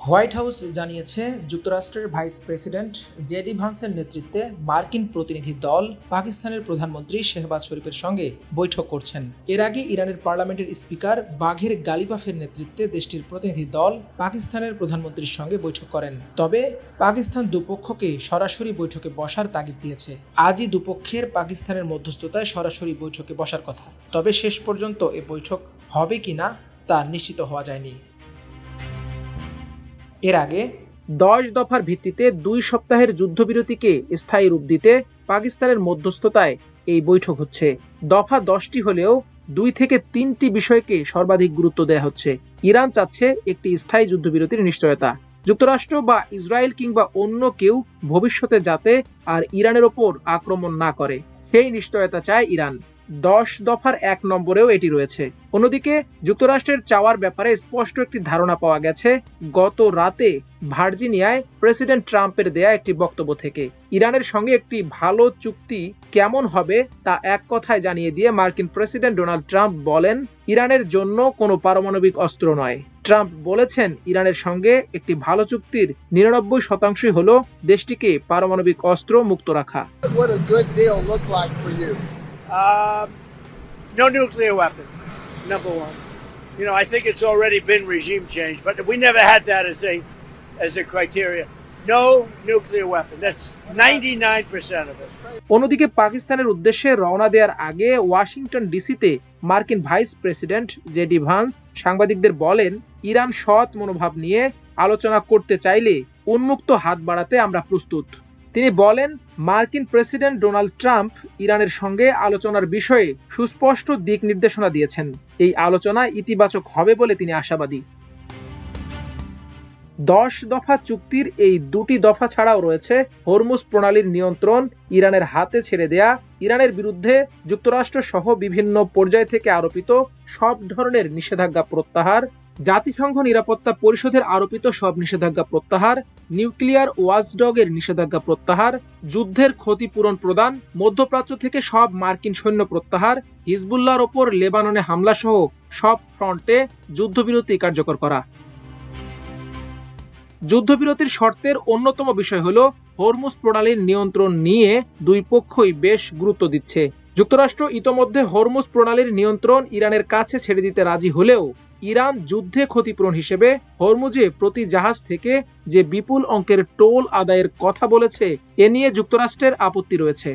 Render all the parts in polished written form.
White house জানিয়েছে, যুক্তরাষ্ট্রের vice president JD ভান্সের নেতৃত্বে মার্কিন প্রতিনিধি দল পাকিস্তানের প্রধানমন্ত্রী শেহবাজ শরীফের সঙ্গে বৈঠক করছেন। এর আগে ইরানের পার্লামেন্টের স্পিকার বাঘের গালিবাফের নেতৃত্বে দেশটির প্রতিনিধি দল পাকিস্তানের প্রধানমন্ত্রীর সঙ্গে বৈঠক করেন। তবে পাকিস্তান দুপক্ষকে সরাসরি বৈঠকে বসার তাগিদ দিয়েছে। আজই দুপক্ষের পাকিস্তানের মধ্যস্থতায় সরাসরি বৈঠকে বসার কথা। তবে শেষ পর্যন্ত এ বৈঠক হবে কিনা তা নিশ্চিত হওয়া যায়নি। এর আগে 10 দফার ভিত্তিতে 2 সপ্তাহের যুদ্ধবিরতিকে স্থায়ী রূপ দিতে পাকিস্তানের মধ্যস্থতায় এই বৈঠক হচ্ছে। দফা 10টি হলেও 2 থেকে 3টি বিষয়কে সর্বাধিক গুরুত্ব দেওয়া হচ্ছে। ইরান চাচ্ছে একটি স্থায়ী যুদ্ধবিরতির নিশ্চয়তা। যুক্তরাষ্ট্র বা ইসরায়েল কিংবা অন্য কেউ ভবিষ্যতে যাতে আর ইরানের ওপর আক্রমণ না করে, সেই নিশ্চয়তা চায় ইরান। 10 দফার 1 নম্বরেও এটি রয়েছে। অন্যদিকে যুক্তরাষ্ট্রের চাওয়ার ব্যাপারে স্পষ্ট একটি ধারণা পাওয়া গেছে গত রাতে ভার্জিনিয়ায় প্রেসিডেন্ট ট্রাম্পের দেয়া একটি বক্তব্য থেকে। ইরানের সঙ্গে একটি ভালো চুক্তি কেমন হবে তা এক কথায় জানিয়ে দিয়ে মার্কিন প্রেসিডেন্ট ডোনাল্ড ট্রাম্প বলেন, ইরানের জন্য কোনো পারমাণবিক অস্ত্র নয়। ট্রাম্প বলেছেন, ইরানের সঙ্গে একটি ভালো চুক্তির 99% হলো দেশটিকে পারমাণবিক অস্ত্র মুক্ত রাখা। No nuclear weapons, number one. I think it's already been regime change, but we never had that as a criteria. No nuclear weapon. That's 99% of it. অন্যদিকে পাকিস্তানের উদ্দেশ্যে রওনা দেওয়ার আগে ওয়াশিংটন ডিসিতে মার্কিন ভাইস প্রেসিডেন্ট জেডি ভান্স সাংবাদিকদের বলেন, Iran সৎ মনোভাব নিয়ে আলোচনা করতে চাইলে উন্মুক্ত হাত বাড়াতে আমরা প্রস্তুত। তিনি বলেন, মার্কিন প্রেসিডেন্ট ডোনাল্ড ট্রাম্প ইরানের সঙ্গে আলোচনার বিষয়ে সুস্পষ্ট দিক নির্দেশনা দিয়েছেন। এই আলোচনা ইতিবাচক হবে বলে তিনি আশাবাদী। 10 দফা চুক্তির এই 2টি দফা ছাড়াও রয়েছে হরমুজ প্রণালীর নিয়ন্ত্রণ ইরানের হাতে ছেড়ে দেয়া, ইরানের বিরুদ্ধে যুক্তরাষ্ট্র সহ বিভিন্ন পর্যায় থেকে আরোপিত সব ধরনের নিষেধাজ্ঞা প্রত্যাহার, জাতিসংঘ নিরাপত্তা পরিষদের আরোপিত সব নিষেধাজ্ঞা প্রত্যাহার, নিউক্লিয়ার ওয়াচডগের নিষেধাজ্ঞা প্রত্যাহার, যুদ্ধের ক্ষতিপূরণ প্রদান, মধ্যপ্রাচ্য থেকে সব মার্কিন সৈন্য প্রত্যাহার, হিজবুল্লাহর ওপর লেবাননে হামলা সহ সব ফ্রন্টে যুদ্ধবিরতি কার্যকর করা। যুদ্ধবিরতির শর্তের অন্যতম বিষয় হলো হরমুজ প্রণালীর নিয়ন্ত্রণ নিয়ে দুই পক্ষই বেশ গুরুত্ব দিচ্ছে। যুক্তরাষ্ট্র ইতোমধ্যে হরমুজ প্রণালীর নিয়ন্ত্রণ ইরানের কাছে ছেড়ে দিতে রাজি হলেও ইরান যুদ্ধে ক্ষতিপূরণ হিসেবে হরমুজে প্রতি জাহাজ থেকে যে বিপুল অঙ্কের টোল আদায়ের কথা বলেছে, এ নিয়ে যুক্তরাষ্ট্রের আপত্তি রয়েছে।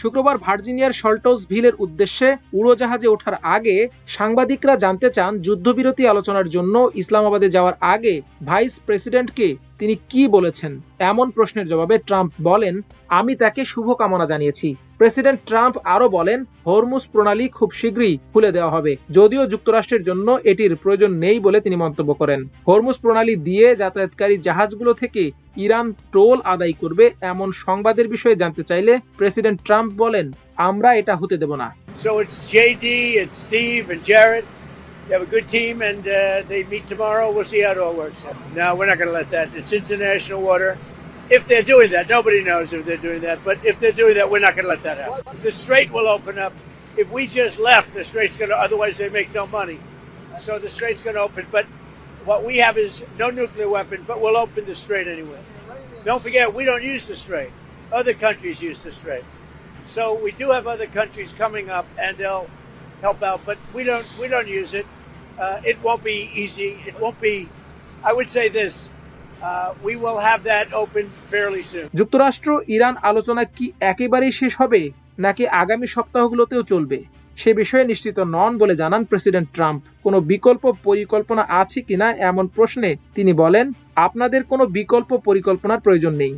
শুক্রবার ভার্জিনিয়ার শল্টসভিলের উদ্দেশ্যে উড়োজাহাজে ওঠার আগে সাংবাদিকরা জানতে চান, যুদ্ধবিরতি আলোচনার জন্য ইসলামাবাদে যাওয়ার আগে ভাইস প্রেসিডেন্টকে তিনি কি বলেছেন। এমন প্রশ্নের জবাবে ট্রাম্প বলেন, আমি তাকে শুভকামনা জানিয়েছি। প্রেসিডেন্ট ট্রাম্প আরো বলেন, হরমুজ প্রণালী খুব শীঘ্রই খুলে দেওয়া হবে, যদিও যুক্তরাষ্ট্রের জন্য এটির প্রয়োজন নেই বলে তিনি মন্তব্য করেন। হরমুজ প্রণালী দিয়ে যাতায়াতকারী জাহাজগুলো থেকে ইরান টোল আদায় করবে এমন সংবাদের বিষয়ে জানতে চাইলে প্রেসিডেন্ট ট্রাম্প বলেন, আমরা এটা হতে দেব না। So it's JD and Steve and Jared. They have a good team, and they meet tomorrow. We'll see how it all works out. No, we're not going to let that. It's international water. If they're doing that, nobody knows if they're doing that. But if they're doing that, we're not going to let that happen. The strait will open up. If we just left, the strait's going to, otherwise they make no money. So the strait's going to open. But what we have is no nuclear weapon, but we'll open the strait anyway. Don't forget, we don't use the strait. Other countries use the strait. So we do have other countries coming up, and they'll help out. But we don't use it. It won't be easy. It won't be, I would say this, we will have that open fairly soon. যুক্তরাষ্ট্র Iran আলোচনা কি একেবারেই শেষ হবে নাকি আগামী সপ্তাহগুলোতেও চলবে, সে বিষয়ে নিশ্চিত নন বলে জানান প্রেসিডেন্ট ট্রাম্প। কোনো বিকল্প পরিকল্পনা আছে কিনা এমন প্রশ্নে তিনি বলেন, আপনাদের কোনো বিকল্প পরিকল্পনার প্রয়োজন নেই।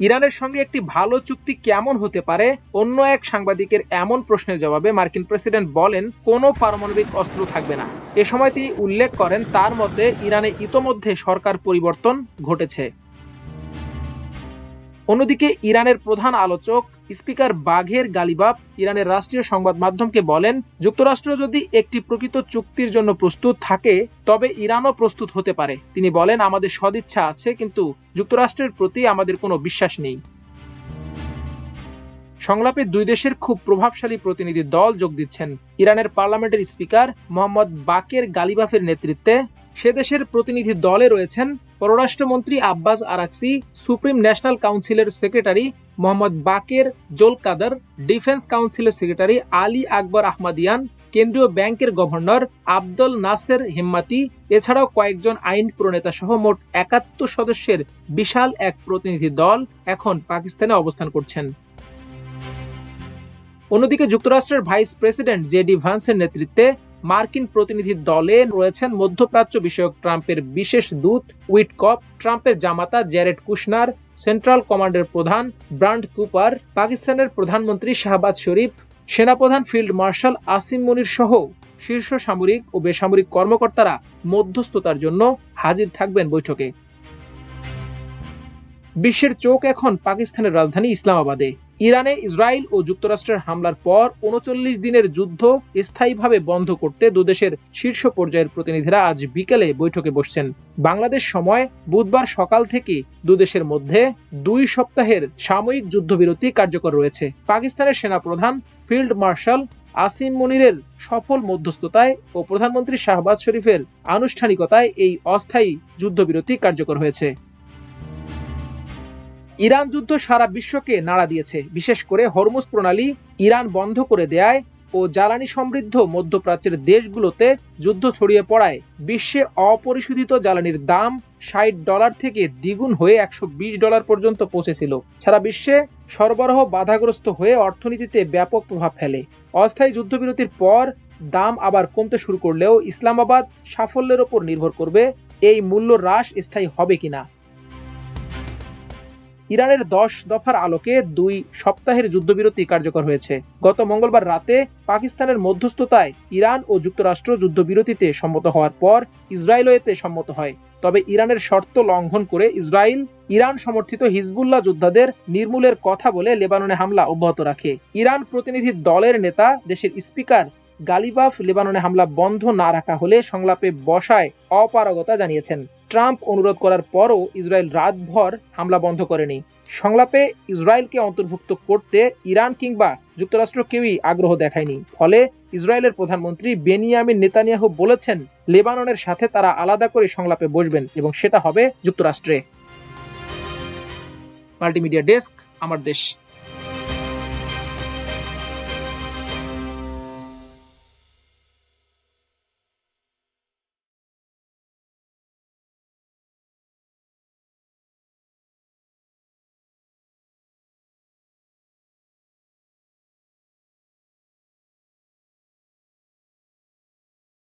ইরানের সঙ্গে একটি ভালো চুক্তি কেমন হতে পারে অন্য এক সাংবাদিকের এমন প্রশ্নের জবাবে মার্কিন প্রেসিডেন্ট বলেন, কোনো পারমাণবিক অস্ত্র থাকবে না। এ সময় তিনি উল্লেখ করেন, তার মতে ইরানে ইতোমধ্যে সরকার পরিবর্তন ঘটেছে। অন্যদিকে ইরানের প্রধান আলোচক স্পিকার বাঘের গালিবাফ ইরানের রাষ্ট্রীয় সংবাদ মাধ্যমকে বলেন, যুক্তরাষ্ট্র যদি একটি প্রকৃত চুক্তির জন্য প্রস্তুত থাকে তবে ইরানও প্রস্তুত হতে পারে। তিনি বলেন, আমাদের সদিচ্ছা আছে, কিন্তু যুক্তরাষ্ট্রের প্রতি আমাদের কোনো বিশ্বাস নেই। সংলাপে দুই দেশের খুব প্রভাবশালী প্রতিনিধি দল যোগ দিচ্ছেন। ইরানের পার্লামেন্টের স্পিকার মোহাম্মদ বাকের গালিবাফের নেতৃত্বে সে দেশের প্রতিনিধি দলে রয়েছেন পররাষ্ট্রমন্ত্রী আব্বাস আরাকসি, সুপ্রিম ন্যাশনাল কাউন্সিলের সেক্রেটারি মোহাম্মদ বাকের জোলকাদার, ডিফেন্স কাউন্সিলের সেক্রেটারি আলী আকবর আহমাদিয়ান, কেন্দ্রীয় ব্যাংকের গভর্নর আব্দুল নাসের হিম্মাতি, এছাড়াও কয়েকজন আইন প্রণেতা সহ মোট ৭১ সদস্যের বিশাল এক প্রতিনিধি দল এখন পাকিস্তানে অবস্থান করছেন। অন্যদিকে যুক্তরাষ্ট্রের ভাইস প্রেসিডেন্ট জেডি ভান্সের নেতৃত্বে মার্কিন প্রতিনিধি দলে রয়েছেন মধ্যপ্রাচ্য বিষয়ক ট্রাম্পের বিশেষ দূত উইটকফ, ট্রাম্পের জামাতা জ্যারেড কুশনার, সেন্ট্রাল কমান্ডের প্রধান ব্রান্ড কুপার, পাকিস্তানের প্রধানমন্ত্রী শাহবাজ শরীফ, সেনাপ্রধান ফিল্ড মার্শাল আসিম মুনির সহ শীর্ষ সামরিক ও বেসামরিক কর্মকর্তারা মধ্যস্থতার জন্য হাজির থাকবেন বৈঠকে। বিশ্বের চোখ এখন পাকিস্তানের রাজধানী ইসলামাবাদে। ইরানে ইসরায়েল ও যুক্তরাষ্ট্রের হামলার পর ৩৯ দিনের যুদ্ধ স্থায়ীভাবে বন্ধ করতে দুদেশের শীর্ষ পর্যায়ের প্রতিনিধিরা আজ বিকেলে বৈঠকে বসছেন। বাংলাদেশ সময় বুধবার সকাল থেকে দুদেশের মধ্যে ২ সপ্তাহের সাময়িক যুদ্ধবিরতি কার্যকর রয়েছে। পাকিস্তানের সেনাপ্রধান ফিল্ড মার্শাল আসিম মুনিরের সফল মধ্যস্থতায় ও প্রধানমন্ত্রী শাহবাজ শরীফের আনুষ্ঠানিকতায় এই অস্থায়ী যুদ্ধবিরতি কার্যকর হয়েছে। ইরান যুদ্ধ সারা বিশ্বকে নাড়া দিয়েছে। বিশেষ করে হরমুজ প্রণালী ইরান বন্ধ করে দেয় ও জ্বালানি সমৃদ্ধ মধ্যপ্রাচ্যের দেশগুলোতে যুদ্ধ ছড়িয়ে পড়ায় বিশ্বে অপরিশোধিত জ্বালানির দাম $৬০ থেকে দ্বিগুণ হয়ে $১২০ পর্যন্ত পৌঁছেছিল। সারা বিশ্বে সরবরাহ বাধাগ্রস্ত হয়ে অর্থনীতিতে ব্যাপক প্রভাব ফেলে। অস্থায়ী যুদ্ধবিরতির পর দাম আবার কমতে শুরু করলেও ইসলামাবাদ সাফল্যের ওপর নির্ভর করবে এই মূল্য হ্রাস স্থায়ী হবে কিনা। ইরানের ১০ দফার আলোকে ২ সপ্তাহের যুদ্ধবিরতি কার্যকর হয়েছে। গত মঙ্গলবার রাতে পাকিস্তানের মধ্যস্থতায় ইরান ও যুক্তরাষ্ট্র যুদ্ধবিরতিতে সম্মত হওয়ার পর ইসরায়েলও এতে সম্মত হয়। তবে ইরানের শর্ত লঙ্ঘন করে ইসরায়েল ইরান সমর্থিত হিজবুল্লাহ যোদ্ধাদের নির্মূলের কথা বলে লেবাননে হামলা অব্যাহত রাখে। ইরান প্রতিনিধি দলের নেতা দেশের স্পিকার গালিবাফ লেবাননে হামলা বন্ধ না রাখা হলে সংলাপে বসায় অপারগতা জানিয়েছেন। ট্রাম্প অনুরোধ করার পরও ইসরায়েল রাতভর হামলা বন্ধ করেনি। সংলাপে ইসরায়েলকে অন্তর্ভুক্ত করতে ইরান কিংবা যুক্তরাষ্ট্র কেউই আগ্রহ দেখায়নি। ফলে ইসরায়েলের প্রধানমন্ত্রী বেনিয়ামিন নেতানিয়াহু বলেছেন লেবাননের সাথে তারা আলাদা করে সংলাপে বসবেন এবং সেটা হবে যুক্তরাষ্ট্রে। মাল্টিমিডিয়া ডেস্ক, আমার দেশ।